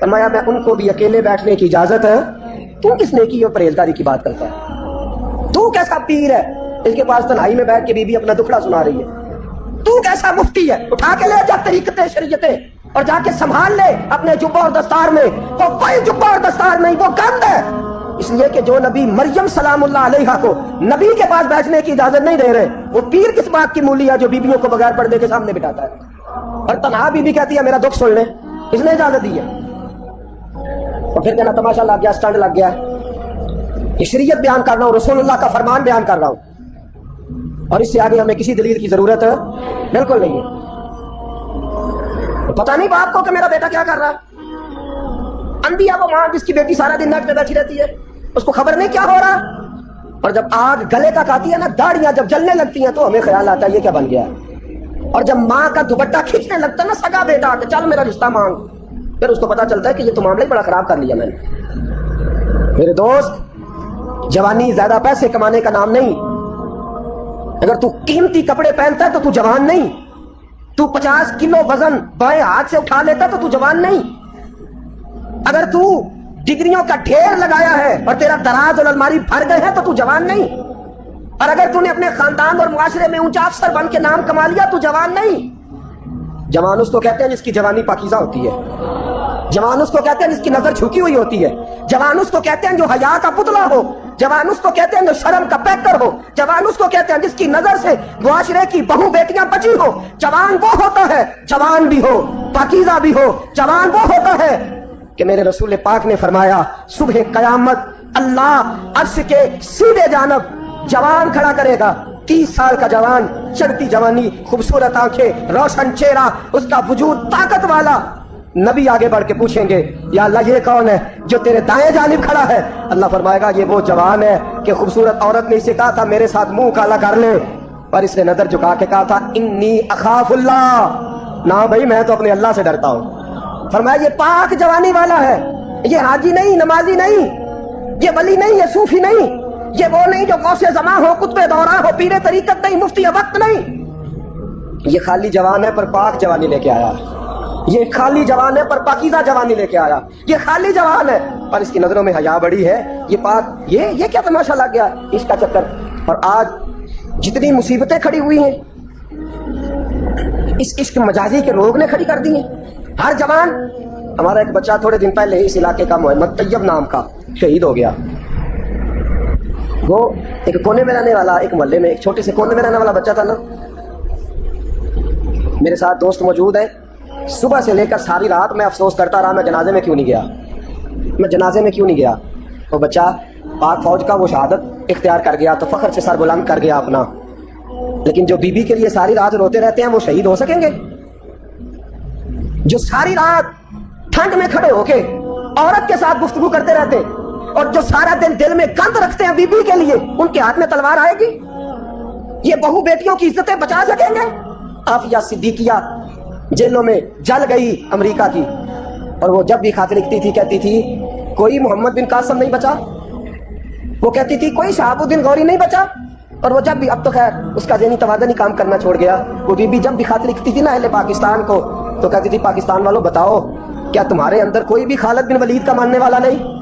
فرمایا میں ان کو بھی اکیلے بیٹھنے کی اجازت ہے. تو کس نیکی اور پرہیزگاری کی بات کرتا ہے؟ تو کیسا پیر ہے اس کے پاس تنہائی میں بیٹھ کے بیوی اپنا دکھڑا سنا رہی ہے؟ تو کیسا مفتی ہے؟ اٹھا کے لے جا طریقتیں شریعتیں اور جا کے سنبھال لے اپنے جبہ اور دستار میں. وہ کوئی جبہ اور دستار نہیں، وہ گند ہے. اس لیے کہ جو نبی مریم سلام اللہ علیہا کو نبی کے پاس بیٹھنے کی اجازت نہیں دے رہے، وہ پیر کس بات کی مولی ہے جو بیویوں کو بغیر پردے کے سامنے بٹھاتا ہے؟ اور تنہا بیوی کہتی ہے میرا دکھ سن لے، اس نے اجازت دی ہے. اور پھر کہنا تماشا لگ گیا، سٹنڈ لگ گیا. یہ شریعت بیان کر رہا ہوں، رسول اللہ کا فرمان بیان کر رہا ہوں، اور اس سے آگے ہمیں کسی دلیل کی ضرورت بالکل نہیں ہے. پتہ نہیں باپ کو کہ میرا بیٹا کیا کر رہا ہے. اندھی ہے وہ ماں جس کی بیٹی سارا دن نیٹ پہ بیٹھی رہتی ہے، اس کو خبر نہیں کیا ہو رہا. اور جب آگ گلے تک آتی ہے نا، داڑیاں جب جلنے لگتی ہیں تو ہمیں خیال آتا ہے یہ کیا بن گیا ہے. اور جب ماں کا دوپٹہ کھینچنے لگتا ہے نا سگا بیٹا کہ چل میرا رشتہ مانگ، پھر اس کو پتا چلتا ہے کہ یہ تو معاملہ ہی بڑا خراب کر لیا میں نے. میرے دوست، جوانی زیادہ پیسے کمانے کا نام نہیں. اگر تو قیمتی کپڑے پہنتا ہے تو تو جوان نہیں. تو 50 کلو وزن بائیں ہاتھ سے اٹھا لیتا تو جوان نہیں. اگر تو ڈگریوں کا ڈھیر لگایا ہے اور تیرا دراز اور الماری بھر گئے ہیں تو جوان نہیں. اور اگر تو نے اپنے خاندان اور معاشرے میں اونچا افسر بن کے نام کما لیا تو جوان نہیں. جوان اس کو کہتے ہیں جس کی جوانی پاکیزہ ہوتی ہے. جوان اس کو کہتے ہیں جس کی نظر جھکی ہوئی ہوتی ہے. جوان اس کو کہتے ہیں جو حیا کا پتلا ہو. جوان اس کو کہتے ہیں جو شرم کا پیکر ہو. جوان اس کو کہتے ہیں جس کی نظر سے معاشرے کی بہو بیٹیاں بچی ہو. جوان وہ ہوتا ہے، جوان بھی ہو پاکیزہ بھی ہو، جوان وہ ہوتا ہے کہ میرے رسول پاک نے فرمایا صبح قیامت اللہ عرش کے سیدھے جانب جوان کھڑا کرے گا. 30 سال کا جوان، چڑھتی جوانی، خوبصورت آنکھیں، روشن چہرہ، اس کا وجود طاقت والا. نبی آگے بڑھ کے پوچھیں گے یا اللہ یہ کون ہے جو تیرے دائیں جانب کھڑا ہے؟ اللہ فرمائے گا یہ وہ جوان ہے کہ خوبصورت عورت نے اسے کہا تھا میرے ساتھ منہ کالا کر لے، اور اس نے نظر جھکا کے کہا تھا انی اخاف اللہ، نہ بھائی میں تو اپنے اللہ سے ڈرتا ہوں. فرمایا یہ پاک جوانی والا ہے، یہ حاجی نہیں، نمازی نہیں، یہ ولی نہیں، یہ صوفی نہیں، یہ وہ نہیں جو غوث زمان ہو، قطب دورہ ہو، پیر طریقت نہیں، مفتی وقت نہیں. یہ خالی جوان ہے پر پاک جوانی لے کے آیا. یہ خالی جوان ہے پر پاکیزہ جوانی لے کے آیا. یہ خالی جوان ہے پر اس کی نظروں میں حیا بڑی ہے. یہ پاک، یہ کیا تماشا لگ گیا اس کا چکر. اور آج جتنی مصیبتیں کھڑی ہوئی ہیں اس عشق مجازی کے روگ نے کھڑی کر دی ہیں. ہر جوان، ہمارا ایک بچہ تھوڑے دن پہلے اس علاقے کا محمد طیب نام کا شہید ہو گیا. وہ ایک کونے میں رہنے والا، ایک محلے میں ایک چھوٹے سے کونے میں رہنے والا بچہ تھا نا. میرے ساتھ دوست موجود ہے. صبح سے لے کر ساری رات میں افسوس کرتا رہا میں جنازے میں کیوں نہیں گیا، میں جنازے میں کیوں نہیں گیا. وہ بچہ پاک فوج کا وہ شہادت اختیار کر گیا تو فخر سے سر بلند کر گیا اپنا. لیکن جو بی بی کے لیے ساری رات روتے رہتے ہیں وہ شہید ہو سکیں گے؟ جو ساری رات ٹھنڈ میں کھڑے ہو کے عورت کے ساتھ گفتگو کرتے رہتے اور جو سارا دن دل میں گند رکھتے ہیں بی بی کے لیے، ان کے ہاتھ میں تلوار آئے گی؟ یہ بہو بیٹیوں کی عزتیں بچا سکیں گے؟ عافیہ صدیقیہ جیلوں میں جل گئی امریکہ کی، اور وہ جب بھی خط لکھتی تھی کہتی تھی کوئی محمد بن قاسم نہیں بچا، وہ کہتی تھی کوئی شہاب الدین غوری نہیں بچا. اور وہ جب بھی، اب تو خیر اس کا ذہنی توازن ہی کام کرنا چھوڑ گیا، وہ بی بی جب بھی خط لکھتی تھی نا اہل پاکستان کو تو کہتی تھی پاکستان والوں بتاؤ کیا تمہارے اندر کوئی بھی خالد بن ولید کا ماننے والا نہیں؟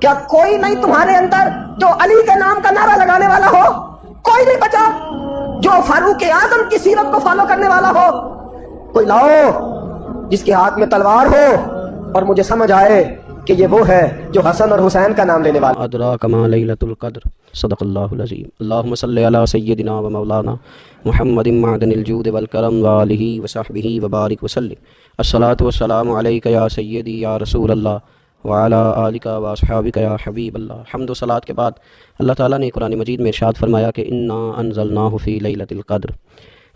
کیا کوئی نہیں تمہارے اندر جو علی کے نام کا نعرہ لگانے والا ہو؟ کوئی نہیں بچا جو فاروق اعظم کی سیرت کو فالو کرنے والا ہو؟ کوئی لاؤ جس کے ہاتھ میں تلوار ہو اور مجھے سمجھ آئے کہ یہ وہ ہے جو حسن اور حسین کا نام لینے والا. ادراک ما لیلۃ القدر، صدق اللہ العظیم. اللہم صلی علی سیدنا و مولانا محمد معدن الجود والکرم وآلہ وصحبہ وبارک وسلم. الصلاۃ والسلام علیک یا سیدی یا رسول اللہ وعلی آلک واصحابک یا حبیب اللہ. حمد و صلاۃ کے بعد اللہ تعالیٰ نے قرآن مجید میں ارشاد فرمایا کہ انا انزلناہ فی لیلۃ القدر.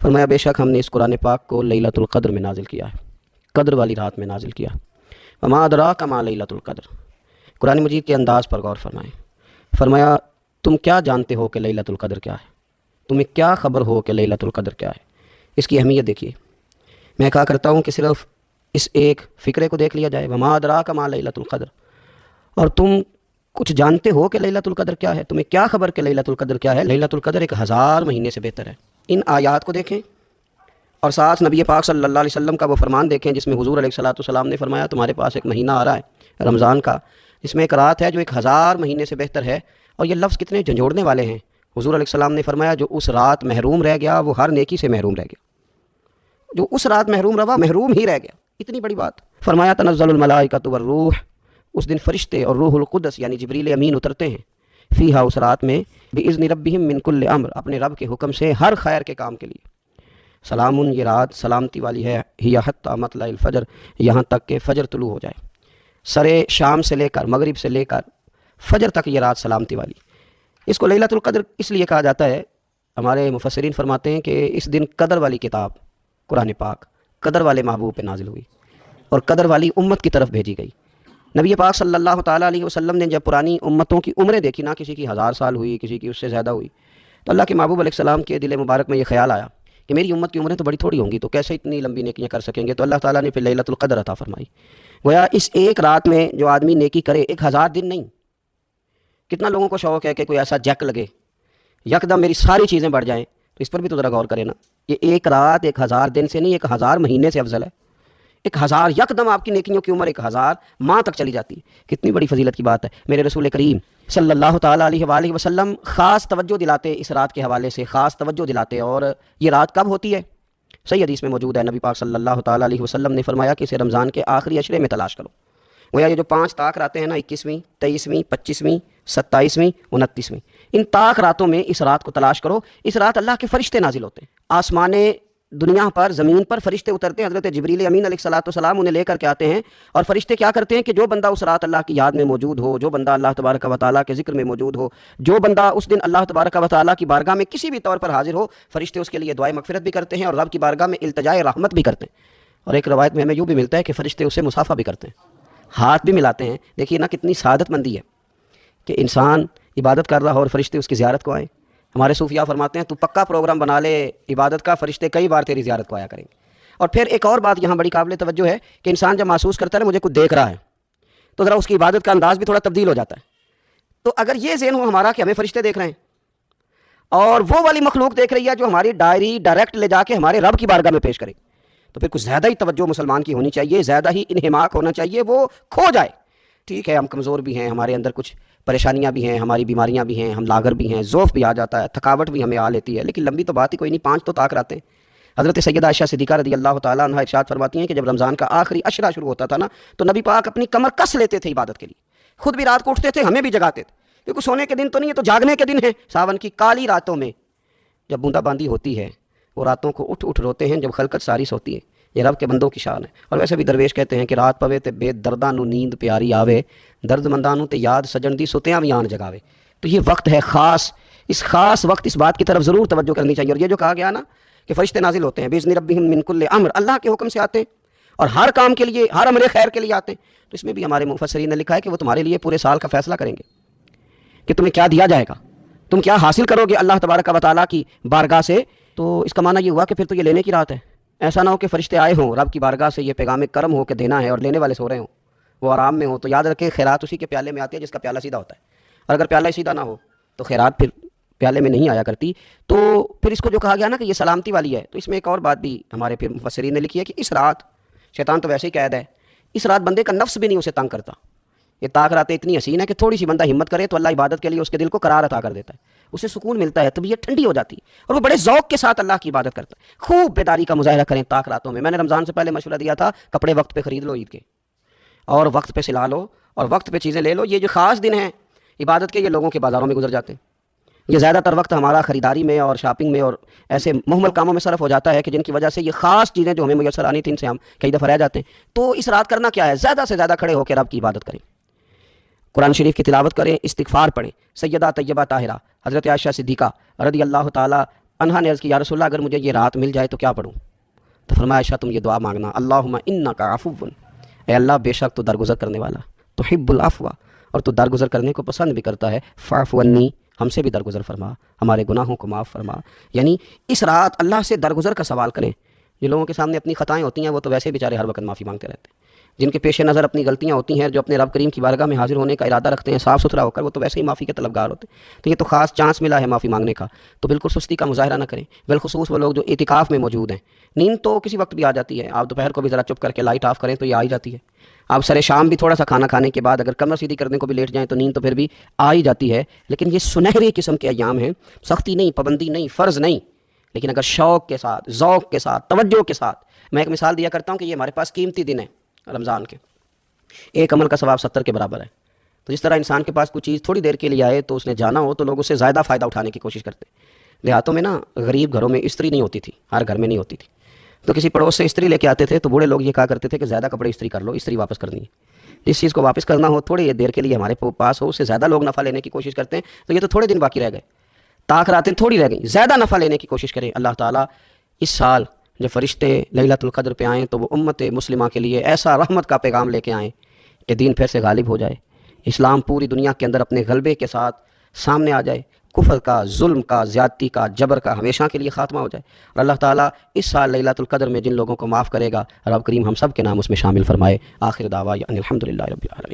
فرمایا بے شک ہم نے اس قرآن پاک کو لیلۃ القدر میں نازل کیا ہے، قدر والی رات میں نازل کیا. وما ادراک ما لیلۃ القدر. قرآن مجید کے انداز پر غور فرمائیں. فرمایا تم کیا جانتے ہو کہ لیلۃ القدر کیا ہے؟ تمہیں کیا خبر ہو کہ لیلۃ القدر کیا ہے؟ اس کی اہمیت دیکھیے. میں کہا کرتا ہوں کہ صرف اس ایک فکرے کو دیکھ لیا جائے، وما ادراک ما لیلۃ القدر، اور تم کچھ جانتے ہو کہ لیلۃ القدر کیا ہے؟ تمہیں کیا خبر کہ لیلۃ القدر کیا ہے؟ لیلۃ القدر 1000 مہینے سے بہتر ہے. ان آیات کو دیکھیں اور ساتھ نبی پاک صلی اللہ علیہ وسلم کا وہ فرمان دیکھیں جس میں حضور علیہ الصلوۃ والسلام نے فرمایا تمہارے پاس ایک مہینہ آ رہا ہے رمضان کا، جس میں ایک رات ہے جو 1000 مہینے سے بہتر ہے. اور یہ لفظ کتنے جھنجھوڑنے والے ہیں. حضور علیہ السلام نے فرمایا جو اس رات محروم رہ گیا وہ ہر نیکی سے محروم رہ گیا. جو اس رات محروم رہا محروم ہی رہ گیا. اتنی بڑی بات. فرمایا تنزل الملائکۃ والروح، اس دن فرشتے اور روح القدس یعنی جبریل امین اترتے ہیں. فیہا، اس رات میں، باذن ربہم من کل امر، اپنے رب کے حکم سے ہر خیر کے کام کے لیے. سلام، یہ رات سلامتی والی ہے. ہی حتی مطلع الفجر، یہاں تک کہ فجر طلوع ہو جائے. سرے شام سے لے کر مغرب سے لے کر فجر تک یہ رات سلامتی والی. اس کو لیلۃ القدر اس لیے کہا جاتا ہے. ہمارے مفسرین فرماتے ہیں کہ اس دن قدر والی کتاب قرآن پاک قدر والے محبوب پہ نازل ہوئی اور قدر والی امت کی طرف بھیجی گئی. نبی پاک صلی اللہ تعالیٰ علیہ وسلم نے جب پرانی امتوں کی عمریں دیکھی نا، کسی کی 1000 سال ہوئی، کسی کی اس سے زیادہ ہوئی، تو اللہ کے محبوب علیہ السلام کے دل مبارک میں یہ خیال آیا کہ میری امت کی عمریں تو بڑی تھوڑی ہوں گی، تو کیسے اتنی لمبی نیکیاں کر سکیں گے. تو اللہ تعالیٰ نے پھر لیلۃ القدر عطا فرمائی. گویا اس ایک رات میں جو آدمی نیکی کرے، 1000 دن نہیں. کتنا لوگوں کو شوق ہے کہ کوئی ایسا جیک لگے یکدم میری ساری چیزیں بڑھ جائیں، تو اس پر بھی تو ذرا غور کرے نا. یہ ایک رات 1000 دن سے نہیں، 1000 مہینے سے افضل ہے. 1000 یکدم آپ کی نیکیوں کی عمر 1000 ماہ تک چلی جاتی ہے. کتنی بڑی فضیلت کی بات ہے. میرے رسول کریم صلی اللہ تعالیٰ علیہ وآلہ وسلم خاص توجہ دلاتے اس رات کے حوالے سے، خاص توجہ دلاتے. اور یہ رات کب ہوتی ہے؟ صحیح حدیث میں موجود ہے. نبی پاک صلی اللہ تعالیٰ علیہ وسلم نے فرمایا کہ اسے رمضان کے آخری عشرے میں تلاش کرو. گویا یہ جو 5 طاق راتیں ہیں نا، 21ویں، 23ویں، 25ویں، 27ویں، 29ویں، ان طاق راتوں میں اس رات کو تلاش کرو. اس رات اللہ کے فرشتے نازل ہوتے ہیں. آسمان دنیا پر، زمین پر فرشتے اترتے ہیں. حضرت جبریل امین علیہ الصلوۃ والسلام انہیں لے کر کے آتے ہیں. اور فرشتے کیا کرتے ہیں کہ جو بندہ اس رات اللہ کی یاد میں موجود ہو، جو بندہ اللہ تبارک و تعالیٰ کے ذکر میں موجود ہو، جو بندہ اس دن اللہ تبارک و تعالیٰ کی بارگاہ میں کسی بھی طور پر حاضر ہو، فرشتے اس کے لیے دعائے مغفرت بھی کرتے ہیں اور رب کی بارگاہ میں التجائے رحمت بھی کرتے ہیں. اور ایک روایت میں ہمیں یوں بھی ملتا ہے کہ فرشتے اسے مصافحہ بھی کرتے ہیں، ہاتھ بھی ملاتے ہیں. دیکھیے نا کتنی سعادت مندی ہے کہ انسان عبادت کر رہا ہو اور فرشتے اس کی زیارت کو آئیں. ہمارے صوفیاء فرماتے ہیں تو پکا پروگرام بنا لے عبادت کا، فرشتے کئی بار تیری زیارت کو آیا کریں گے. اور پھر ایک اور بات یہاں بڑی قابل توجہ ہے کہ انسان جب محسوس کرتا ہے نا مجھے کچھ دیکھ رہا ہے، تو ذرا اس کی عبادت کا انداز بھی تھوڑا تبدیل ہو جاتا ہے. تو اگر یہ ذہن ہو ہمارا کہ ہمیں فرشتے دیکھ رہے ہیں اور وہ والی مخلوق دیکھ رہی ہے جو ہماری ڈائری ڈائریکٹ لے جا کے ہمارے رب کی بارگاہ میں پیش کرے، تو پھر کچھ زیادہ ہی توجہ مسلمان کی ہونی چاہیے، زیادہ ہی انہماک ہونا چاہیے، وہ کھو جائے. ٹھیک ہے ہم کمزور بھی ہیں، ہمارے اندر کچھ پریشانیاں بھی ہیں، ہماری بیماریاں بھی ہیں، ہم لاغر بھی ہیں، ذوف بھی آ جاتا ہے، تھکاوٹ بھی ہمیں آ لیتی ہے، لیکن لمبی تو بات ہی کوئی نہیں. 5 تو طاق راتیں. حضرت سیدہ عائشہ صدیقہ رضی اللہ تعالیٰ عنہا ارشاد فرماتی ہیں کہ جب رمضان کا آخری عشرہ شروع ہوتا تھا نا، تو نبی پاک اپنی کمر کس لیتے تھے عبادت کے لیے. خود بھی رات کو اٹھتے تھے، ہمیں بھی جگاتے تھے، کیونکہ سونے کے دن تو نہیں ہے، تو جاگنے کے دن ہے. ساون کی کالی راتوں میں جب بوندا باندی ہوتی ہے، وہ راتوں کو اٹھ اٹھ روتے ہیں جب خلقت ساری سوتی ہے. یہ رب کے بندوں کی شان ہے. اور ویسے بھی درویش کہتے ہیں کہ رات پوے تے بے درداں نو نیند پیاری آوے، درد منداں نو تے یاد سجن دی ستیاں وی آن جگاوے. تو یہ وقت ہے خاص، اس خاص وقت اس بات کی طرف ضرور توجہ کرنی چاہیے. اور یہ جو کہا گیا نا کہ فرشتے نازل ہوتے ہیں باذن ربہم من کل امر، اللہ کے حکم سے آتے ہیں اور ہر کام کے لیے، ہر امر خیر کے لیے آتے ہیں. تو اس میں بھی ہمارے مفسرین نے لکھا ہے کہ وہ تمہارے لیے پورے سال کا فیصلہ کریں گے کہ تمہیں کیا دیا جائے گا، تم کیا حاصل کرو گے اللہ تبارک و تعالیٰ کی بارگاہ سے. تو اس کا معنی یہ ہوا کہ پھر تو یہ لینے کی رات ہے. ایسا نہ ہو کہ فرشتے آئے ہوں رب کی بارگاہ سے یہ پیغام کرم ہو کہ دینا ہے اور لینے والے سو رہے ہوں، وہ آرام میں ہوں. تو یاد رکھیں خیرات اسی کے پیالے میں آتی ہے جس کا پیالہ سیدھا ہوتا ہے، اور اگر پیالہ سیدھا نہ ہو تو خیرات پھر پیالے میں نہیں آیا کرتی. تو پھر اس کو جو کہا گیا نا کہ یہ سلامتی والی ہے، تو اس میں ایک اور بات بھی ہمارے پھر مفسرین نے لکھی ہے کہ اس رات شیطان تو ویسے ہی قید ہے، اس رات بندے کا نفس بھی نہیں اسے تنگ کرتا. یہ طاق راتیں اتنی حسین ہے کہ تھوڑی سی بندہ ہمت کرے تو اللہ عبادت کے لیے اس کے دل کو قرار عطا کر دیتا ہے، اسے سکون ملتا ہے، طبیعت ٹھنڈی ہو جاتی ہے اور وہ بڑے ذوق کے ساتھ اللہ کی عبادت کرتا ہے. خوب بیداری کا مظاہرہ کریں طاق راتوں میں. میں نے رمضان سے پہلے مشورہ دیا تھا کپڑے وقت پہ خرید لو عید کے، اور وقت پہ سلا لو اور وقت پہ چیزیں لے لو. یہ جو خاص دن ہیں عبادت کے، یہ لوگوں کے بازاروں میں گزر جاتے ہیں. یہ زیادہ تر وقت ہمارا خریداری میں اور شاپنگ میں اور ایسے مہمل کاموں میں صرف ہو جاتا ہے کہ جن کی وجہ سے یہ خاص چیزیں جو ہمیں میسر آنی تھیں ان سے ہم کئی دفعہ رہ جاتے ہیں. تو اس رات کرنا کیا ہے؟ زیادہ سے زیادہ کھڑے ہو کے رب کی عبادت کریں، قرآن شریف کی تلاوت کریں، استغفار پڑھیں. سیدہ طیبہ طاہرہ حضرت عائشہ صدیقہ رضی اللہ تعالیٰ عنہا نے عرض کی یا رسول اللہ اگر مجھے یہ رات مل جائے تو کیا پڑھوں؟ تو فرمایا عائشہ تم یہ دعا مانگنا اللہم انک عفو، اے اللہ بے شک تو درگزر کرنے والا، تحب العفو، اور تو درگزر کرنے کو پسند بھی کرتا ہے، فاعف عنی، ہم سے بھی درگزر فرما، ہمارے گناہوں کو معاف فرما. یعنی اس رات اللہ سے درگزر کا سوال کریں. جو لوگوں کے سامنے اپنی خطائیں ہوتی ہیں وہ تو ویسے بیچارے ہر وقت معافی مانگتے رہتے ہیں. جن کے پیش نظر اپنی غلطیاں ہوتی ہیں، جو اپنے رب کریم کی بارگاہ میں حاضر ہونے کا ارادہ رکھتے ہیں صاف ستھرا ہو کر، وہ تو ویسے ہی معافی کے طلبگار ہوتے ہیں۔ تو یہ تو خاص چانس ملا ہے معافی مانگنے کا، تو بالکل سستی کا مظاہرہ نہ کریں، بالخصوص وہ لوگ جو اعتکاف میں موجود ہیں۔ نیند تو کسی وقت بھی آ جاتی ہے، آپ دوپہر کو بھی ذرا چپ کر کے لائٹ آف کریں تو یہ آ ہی جاتی ہے۔ آپ سر شام بھی تھوڑا سا کھانا کھانے کے بعد اگر کمر سیدھی کرنے کو بھی لیٹ جائیں تو نیند تو پھر بھی آ ہی جاتی ہے۔ لیکن یہ سنہری قسم کے ایام ہیں، سختی نہیں، پابندی نہیں، فرض نہیں، لیکن اگر شوق کے ساتھ، ذوق کے ساتھ، توجہ کے ساتھ۔ میں ایک مثال دیا کرتا ہوں کہ یہ ہمارے پاس قیمتی دن ہے رمضان کے، ایک عمل کا ثواب 70 کے برابر ہے۔ تو جس طرح انسان کے پاس کوئی چیز تھوڑی دیر کے لیے آئے تو اس نے جانا ہو تو لوگ اس سے زیادہ فائدہ اٹھانے کی کوشش کرتے ہیں۔ دیہاتوں میں نا غریب گھروں میں استری نہیں ہوتی تھی، ہر گھر میں نہیں ہوتی تھی، تو کسی پڑوس سے استری لے کے آتے تھے تو بوڑھے لوگ یہ کہا کرتے تھے کہ زیادہ کپڑے استری کر لو، استری واپس کرنی ہے۔ جس چیز کو واپس کرنا ہو تھوڑی دیر کے لیے ہمارے پاس ہو، اس سے زیادہ لوگ نفع لینے کی کوشش کرتے ہیں، تو یہ تو تھوڑے دن باقی رہ گئے، طاق راتیں تھوڑی رہ گئیں، زیادہ نفع لینے کی کوشش کریں۔ اللہ تعالیٰ اس سال جب فرشتے لیلۃ القدر پہ آئیں تو وہ امت مسلمہ کے لیے ایسا رحمت کا پیغام لے کے آئیں کہ دین پھر سے غالب ہو جائے، اسلام پوری دنیا کے اندر اپنے غلبے کے ساتھ سامنے آ جائے، کفر کا، ظلم کا، زیادتی کا، جبر کا ہمیشہ کے لیے خاتمہ ہو جائے۔ اور اللہ تعالیٰ اس سال لیلۃ القدر میں جن لوگوں کو معاف کرے گا، رب کریم ہم سب کے نام اس میں شامل فرمائے۔ آخر دعوانا ان الحمدللہ رب العالمین۔